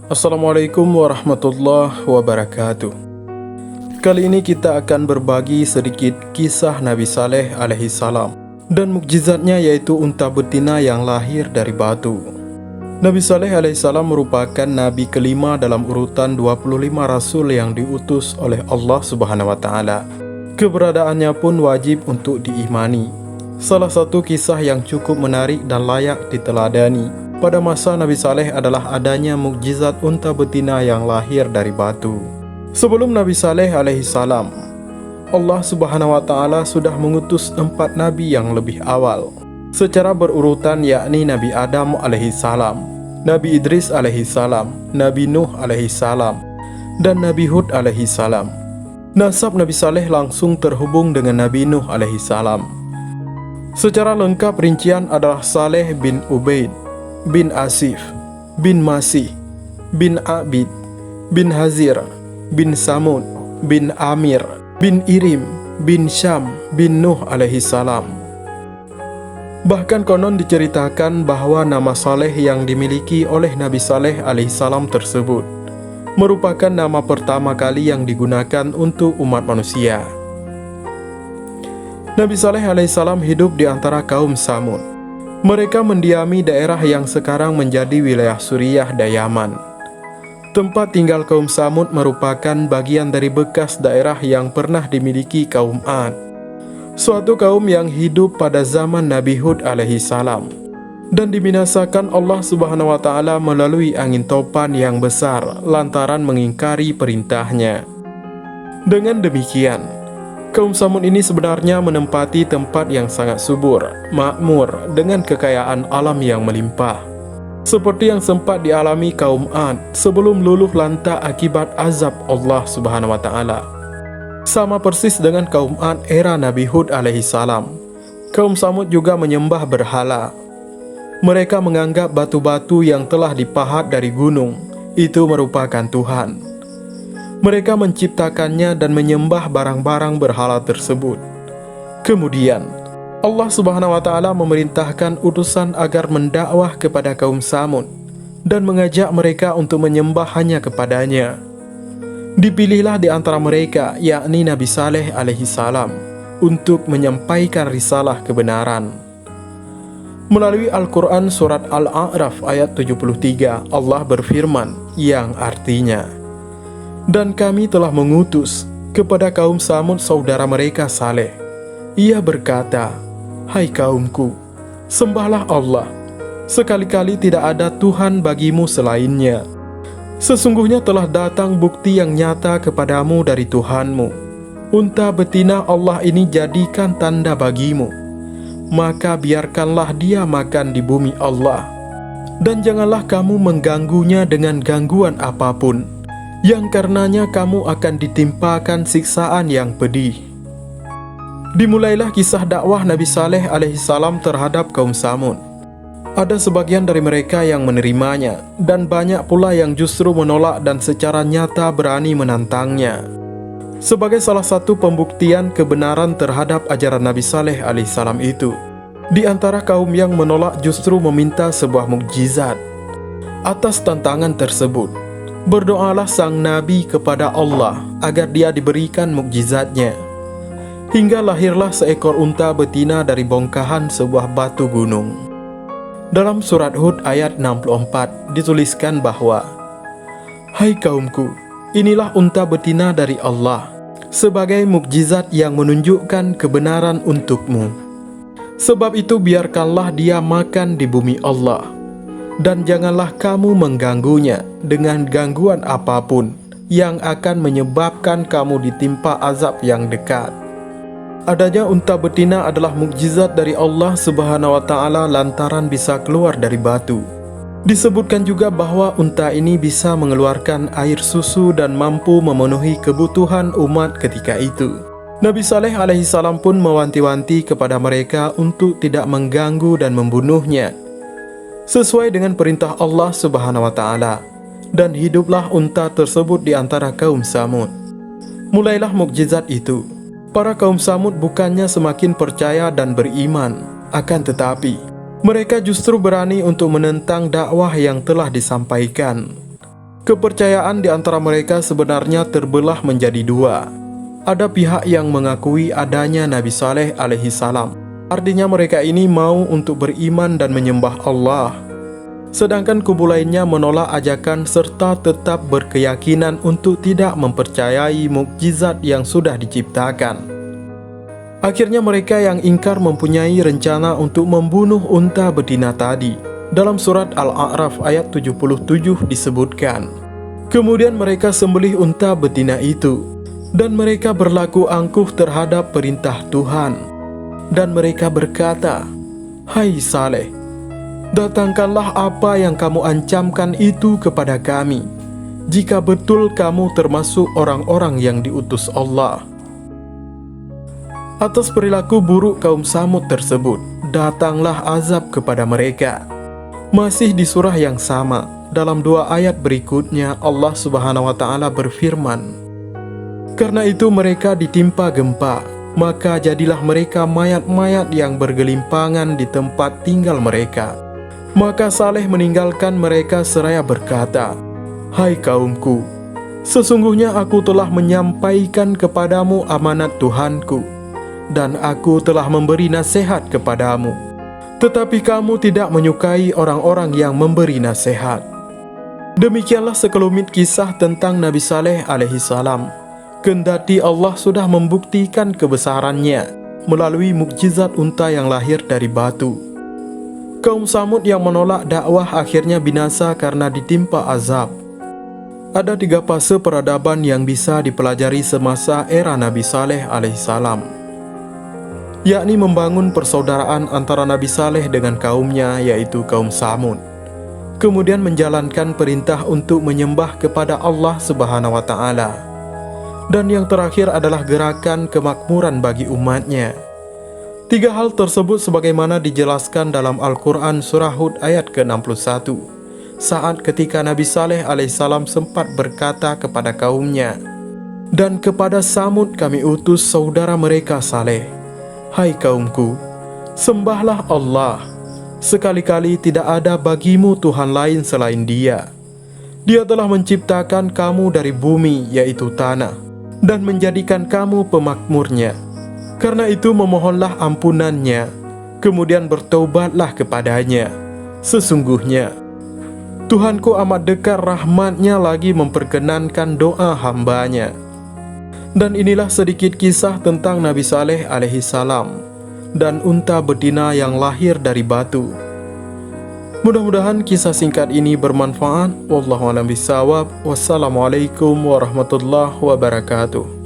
Assalamualaikum warahmatullahi wabarakatuh. Kali ini kita akan berbagi sedikit kisah Nabi Saleh alaihi salam dan mukjizatnya, yaitu unta betina yang lahir dari batu. Nabi Saleh alaihi salam merupakan nabi kelima dalam urutan 25 rasul yang diutus oleh Allah Subhanahu wa taala. Keberadaannya pun wajib untuk diimani. Salah satu kisah yang cukup menarik dan layak diteladani pada masa Nabi Saleh adalah adanya mukjizat unta betina yang lahir dari batu. Sebelum Nabi Saleh alaihi salam, Allah Subhanahu wa taala sudah mengutus 4 nabi yang lebih awal secara berurutan, yakni Nabi Adam alaihi salam, Nabi Idris alaihi salam, Nabi Nuh alaihi salam, dan Nabi Hud alaihi salam. Nasab Nabi Saleh langsung terhubung dengan Nabi Nuh alaihi salam. Secara lengkap rincian adalah Saleh bin Ubaid, bin Asif, bin Masih, bin Abid, bin Hazir, bin Samud, bin Amir, bin Irim, bin Syam, bin Nuh alaihi salam. Bahkan konon diceritakan bahwa nama Saleh yang dimiliki oleh Nabi Saleh alaihi salam tersebut merupakan nama pertama kali yang digunakan untuk umat manusia. Nabi Saleh alaihi salam hidup di antara kaum Samud. Mereka mendiami daerah yang sekarang menjadi wilayah Suriah dan Yaman. Tempat tinggal kaum Samud merupakan bagian dari bekas daerah yang pernah dimiliki kaum Ad, suatu kaum yang hidup pada zaman Nabi Hud alaihi salam, dan dibinasakan Allah Subhanahu wa taala melalui angin topan yang besar lantaran mengingkari perintahnya. Dengan demikian, kaum Samud ini sebenarnya menempati tempat yang sangat subur, makmur, dengan kekayaan alam yang melimpah, seperti yang sempat dialami kaum Ad sebelum luluh lantak akibat azab Allah Subhanahu wa taala. Sama persis dengan kaum Ad era Nabi Hud alaihi salam, kaum Samud juga menyembah berhala. Mereka menganggap batu-batu yang telah dipahat dari gunung itu merupakan Tuhan. Mereka menciptakannya dan menyembah barang-barang berhala tersebut. Kemudian Allah Subhanahu wa taala memerintahkan utusan agar mendakwah kepada kaum Samud dan mengajak mereka untuk menyembah hanya kepadanya. Dipilihlah di antara mereka, yakni Nabi Saleh alaihi salam, untuk menyampaikan risalah kebenaran. Melalui Al-Quran surat Al-A'raf ayat 73, Allah berfirman yang artinya, "Dan kami telah mengutus kepada kaum Samud saudara mereka Saleh. Ia berkata, 'Hai kaumku, sembahlah Allah. Sekali-kali tidak ada Tuhan bagimu selainnya. Sesungguhnya telah datang bukti yang nyata kepadamu dari Tuhanmu. Unta betina Allah ini jadikan tanda bagimu. Maka biarkanlah dia makan di bumi Allah. Dan janganlah kamu mengganggunya dengan gangguan apapun, yang karenanya kamu akan ditimpakan siksaan yang pedih.'" Dimulailah kisah dakwah Nabi Saleh alaihi salam terhadap kaum Samud. Ada sebagian dari mereka yang menerimanya, dan banyak pula yang justru menolak dan secara nyata berani menantangnya. Sebagai salah satu pembuktian kebenaran terhadap ajaran Nabi Saleh alaihi salam itu, di antara kaum yang menolak justru meminta sebuah mukjizat. Atas tantangan tersebut, berdoalah sang Nabi kepada Allah agar dia diberikan mukjizatnya, hingga lahirlah seekor unta betina dari bongkahan sebuah batu gunung. Dalam surat Hud ayat 64 dituliskan bahwa, "Hai kaumku, inilah unta betina dari Allah, sebagai mukjizat yang menunjukkan kebenaran untukmu. Sebab itu biarkanlah dia makan di bumi Allah, dan janganlah kamu mengganggunya dengan gangguan apapun yang akan menyebabkan kamu ditimpa azab yang dekat." Adanya unta betina adalah mukjizat dari Allah Subhanahu wa taala lantaran bisa keluar dari batu. Disebutkan juga bahwa unta ini bisa mengeluarkan air susu dan mampu memenuhi kebutuhan umat ketika itu. Nabi Saleh alaihi salam pun mewanti-wanti kepada mereka untuk tidak mengganggu dan membunuhnya, sesuai dengan perintah Allah Subhanahu wa taala, dan hiduplah unta tersebut di antara kaum Samud. Mulailah mukjizat itu. Para kaum Samud bukannya semakin percaya dan beriman, akan tetapi mereka justru berani untuk menentang dakwah yang telah disampaikan. Kepercayaan di antara mereka sebenarnya terbelah menjadi dua. Ada pihak yang mengakui adanya Nabi Saleh alaihi salam. Artinya mereka ini mau untuk beriman dan menyembah Allah. Sedangkan kubu lainnya menolak ajakan serta tetap berkeyakinan untuk tidak mempercayai mukjizat yang sudah diciptakan. Akhirnya mereka yang ingkar mempunyai rencana untuk membunuh unta betina tadi. Dalam surat Al-A'raf ayat 77 disebutkan, kemudian mereka sembelih unta betina itu, dan mereka berlaku angkuh terhadap perintah Tuhan. Dan mereka berkata, "Hai Saleh, datangkanlah apa yang kamu ancamkan itu kepada kami, jika betul kamu termasuk orang-orang yang diutus Allah." Atas perilaku buruk kaum Samud tersebut, datanglah azab kepada mereka. Masih di surah yang sama, dalam 2 ayat berikutnya Allah Subhanahu wa Ta'ala berfirman, "Karena itu mereka ditimpa gempa, maka jadilah mereka mayat-mayat yang bergelimpangan di tempat tinggal mereka. Maka Saleh meninggalkan mereka seraya berkata, 'Hai kaumku, sesungguhnya aku telah menyampaikan kepadamu amanat Tuhanku, dan aku telah memberi nasihat kepadamu. Tetapi kamu tidak menyukai orang-orang yang memberi nasihat.'" Demikianlah sekelumit kisah tentang Nabi Saleh alaihi salam. Kendati Allah sudah membuktikan kebesarannya melalui mukjizat unta yang lahir dari batu. Kaum Samud yang menolak dakwah akhirnya binasa karena ditimpa azab. Ada 3 fase peradaban yang bisa dipelajari semasa era Nabi Saleh alaihi salam, yakni membangun persaudaraan antara Nabi Saleh dengan kaumnya, yaitu kaum Samud. Kemudian menjalankan perintah untuk menyembah kepada Allah Subhanahu wa Ta'ala. Dan yang terakhir adalah gerakan kemakmuran bagi umatnya. 3 hal tersebut sebagaimana dijelaskan dalam Al-Quran surah Hud ayat ke-61. Saat ketika Nabi Saleh alaihissalam sempat berkata kepada kaumnya, "Dan kepada Samud kami utus saudara mereka Saleh. Hai kaumku, sembahlah Allah. Sekali-kali tidak ada bagimu Tuhan lain selain Dia. Dia telah menciptakan kamu dari bumi, yaitu tanah, dan menjadikan kamu pemakmurnya. Karena itu memohonlah ampunannya, kemudian bertaubatlah kepadanya. Sesungguhnya Tuhanku amat dekat rahmatnya lagi memperkenankan doa hambanya." Dan inilah sedikit kisah tentang Nabi Saleh alaihi salam dan unta betina yang lahir dari batu. Mudah-mudahan kisah singkat ini bermanfaat. Wallahu a'lam bishawab. Wassalamualaikum warahmatullahi wabarakatuh.